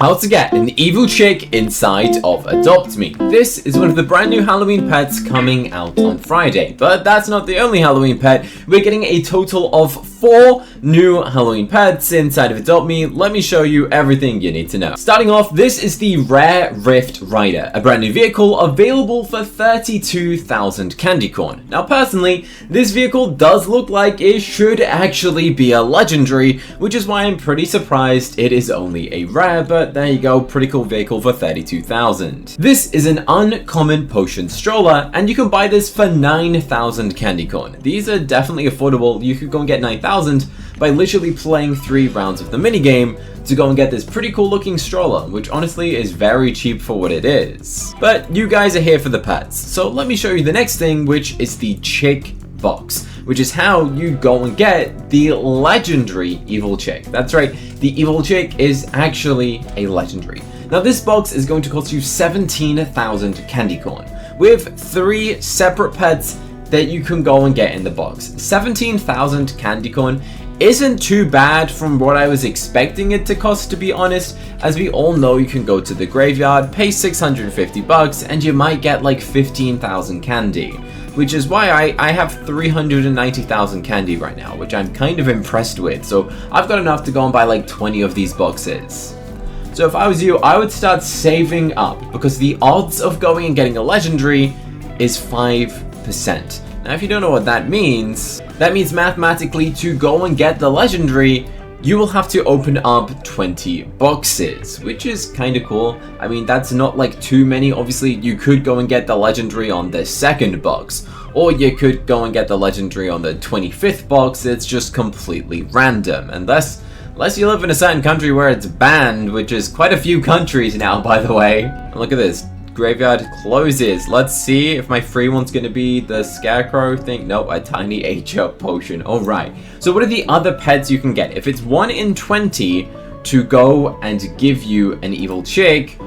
How to get an evil chick inside of Adopt Me. This is one of the brand new Halloween pets coming out on Friday. But that's not the only Halloween pet. We're getting a total of 4 new Halloween pets inside of Adopt Me. Let me show you everything you need to know. Starting off, this is the Rare Rift Rider, a brand new vehicle available for 32,000 candy corn. Now personally, this vehicle does look like it should actually be a legendary, which is why I'm pretty surprised it is only a rare, but there you go, pretty cool vehicle for 32,000. This is an uncommon potion stroller, and you can buy this for 9,000 candy corn. These are definitely affordable. You could go and get 9,000 by literally playing 3 rounds of the minigame to go and get this pretty cool looking stroller, which honestly is very cheap for what it is. But you guys are here for the pets, so let me show you the next thing, which is the chick box, which is how you go and get the legendary evil chick. That's right, the evil chick is actually a legendary. Now this box is going to cost you 17,000 candy corn with 3 separate pets that you can go and get in the box. 17,000 candy corn isn't too bad from what I was expecting it to cost, to be honest. As we all know, you can go to the graveyard, pay 650 bucks, and you might get like 15,000 candy. Which is why I have 390,000 candy right now, which I'm kind of impressed with. So I've got enough to go and buy like 20 of these boxes. So if I was you, I would start saving up, because the odds of going and getting a legendary is 5%. Now if you don't know what that means mathematically to go and get the legendary, you will have to open up 20 boxes, which is kind of cool. I mean, that's not like too many. Obviously, you could go and get the legendary on the 2nd box, or you could go and get the legendary on the 25th box. It's just completely random, unless you live in a certain country where it's banned, which is quite a few countries now, by the way. And look at this. Graveyard closes. Let's see if my free one's gonna be the scarecrow thing. Nope, a tiny H-up potion. Alright. So what are the other pets you can get? If it's 1 in 20 to go and give you an evil chick,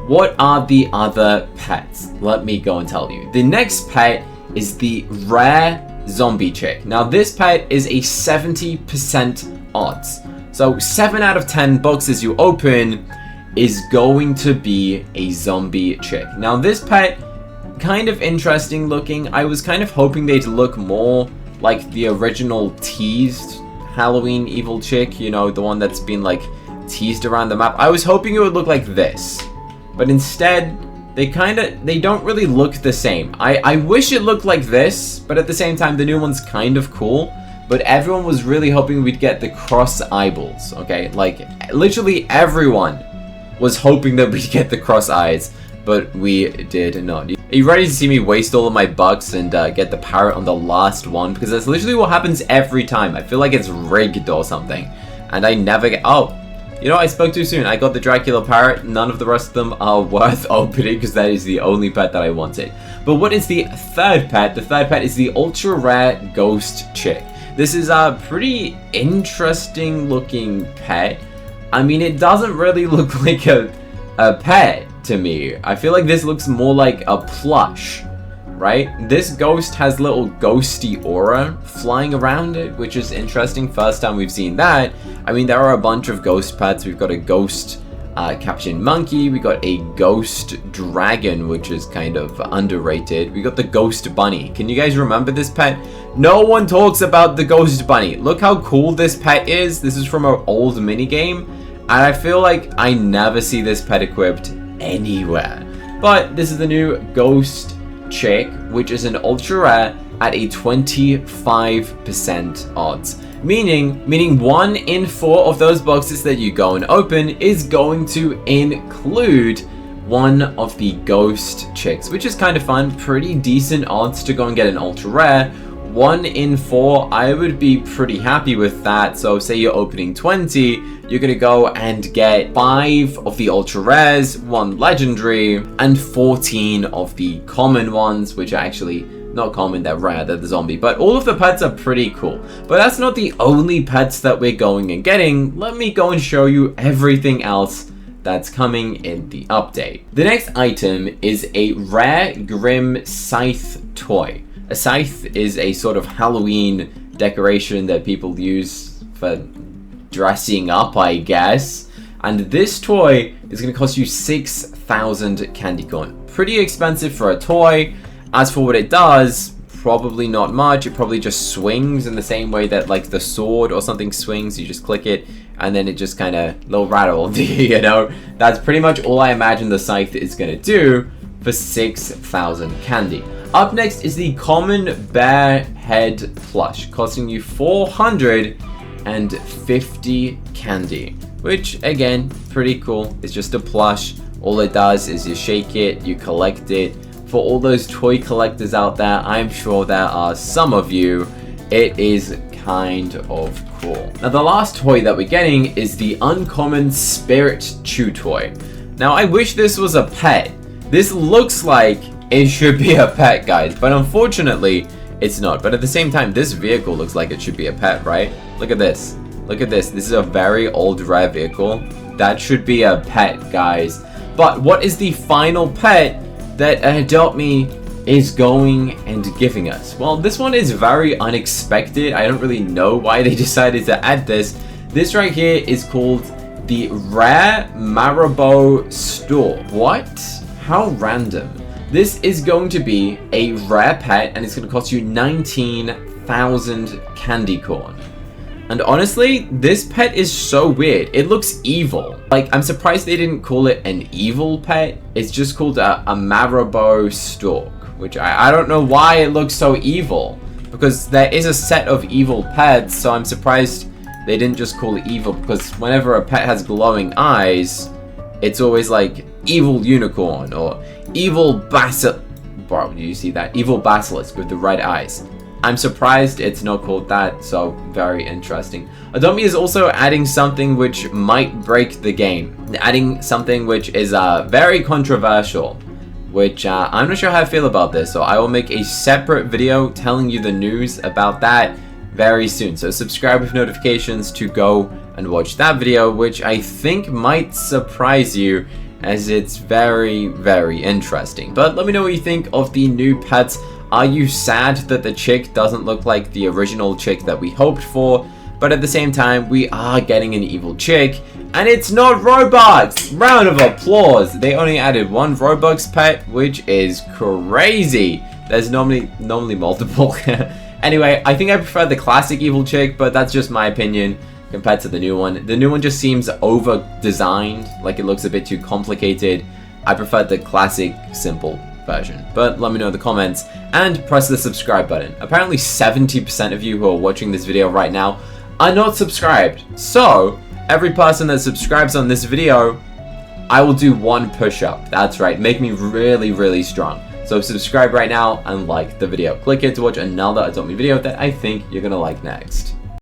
what are the other pets? Let me go and tell you. The next pet is the rare zombie chick. Now this pet is a 70% odds. So 7 out of 10 boxes you open is going to be a zombie chick. Now this pet, kind of interesting looking. I was kind of hoping they'd look more like the original teased Halloween evil chick, you know, the one that's been like teased around the map. I was hoping it would look like this, but instead they don't really look the same. I wish it looked like this, but at the same time the new one's kind of cool. But everyone was really hoping we'd get the cross eyeballs, okay? Like literally everyone was hoping that we'd get the cross eyes, but we did not. Are you ready to see me waste all of my bucks and get the parrot on the last one? Because that's literally what happens every time. I feel like it's rigged or something, and I never get... Oh, you know, I spoke too soon. I got the Dracula parrot. None of the rest of them are worth opening, because that is the only pet that I wanted. But what is the 3rd pet? The 3rd pet is the ultra rare ghost chick. This is a pretty interesting looking pet. I mean, it doesn't really look like a pet to me. I feel like this looks more like a plush, right? This ghost has little ghosty aura flying around it, which is interesting. First time we've seen that. I mean, there are a bunch of ghost pets. We've got a ghost captured monkey. We got a ghost dragon, which is kind of underrated. We got the ghost bunny. Can you guys remember this pet? No one talks about the ghost bunny. Look how cool this pet is. This is from an old minigame, and I feel like I never see this pet equipped anywhere. But this is the new ghost chick, which is an ultra rare at a 25% odds. Meaning 1 in 4 of those boxes that you go and open is going to include one of the ghost chicks, which is kind of fun. Pretty decent odds to go and get an ultra rare. 1 in 4, I would be pretty happy with that. So say you're opening 20, you're gonna go and get 5 of the ultra rares, 1 legendary, and 14 of the common ones, which are actually not common, they're rare, they're the zombie. But all of the pets are pretty cool. But that's not the only pets that we're going and getting. Let me go and show you everything else that's coming in the update. The next item is a rare Grim Scythe toy. A scythe is a sort of Halloween decoration that people use for dressing up, I guess. And this toy is going to cost you 6,000 candy corn. Pretty expensive for a toy. As for what it does, probably not much. It probably just swings in the same way that like the sword or something swings. You just click it and then it just kind of little rattle, you know. That's pretty much all I imagine the Scythe is going to do for 6,000 candy. Up next is the common bear head plush, costing you 450 candy, which again, pretty cool. It's just a plush. All it does is you shake it, you collect it. For all those toy collectors out there, I'm sure there are some of you. It is kind of cool. Now the last toy that we're getting is the uncommon spirit chew toy. Now I wish this was a pet. This looks like it should be a pet, guys, but unfortunately it's not. But at the same time, this vehicle looks like it should be a pet, right? Look at this. Look at this. This is a very old rare vehicle. That should be a pet, guys. But what is the final pet that Adopt.me is going and giving us? Well, this one is very unexpected. I don't really know why they decided to add this. This right here is called the rare Marabou Storks. What? How random. This is going to be a rare pet and it's going to cost you 19,000 candy corn. And honestly, this pet is so weird. It looks evil. Like, I'm surprised they didn't call it an evil pet. It's just called a Marabou Stork, which I don't know why it looks so evil. Because there is a set of evil pets, so I'm surprised they didn't just call it evil. Because whenever a pet has glowing eyes, it's always like evil unicorn or evil basilisk. Bro, do you see that? Evil basilisk with the red eyes. I'm surprised it's not called that, so very interesting. Adopt.me is also adding something which might break the game. Adding something which is very controversial, which I'm not sure how I feel about this, so I will make a separate video telling you the news about that very soon. So subscribe with notifications to go and watch that video, which I think might surprise you as it's very, very interesting. But let me know what you think of the new pets. Are you sad that the chick doesn't look like the original chick that we hoped for? But at the same time, we are getting an evil chick, and it's not Robux! Round of applause! They only added one Robux pet, which is crazy. There's normally multiple. Anyway, I think I prefer the classic evil chick, but that's just my opinion compared to the new one. The new one just seems over-designed, like it looks a bit too complicated. I prefer the classic, simple version. But let me know in the comments and press the subscribe button. Apparently 70% of you who are watching this video right now are not subscribed. So every person that subscribes on this video, I will do one push-up. That's right, make me really, really strong. So subscribe right now and like the video. Click here to watch another Adopt.me video that I think you're gonna like next.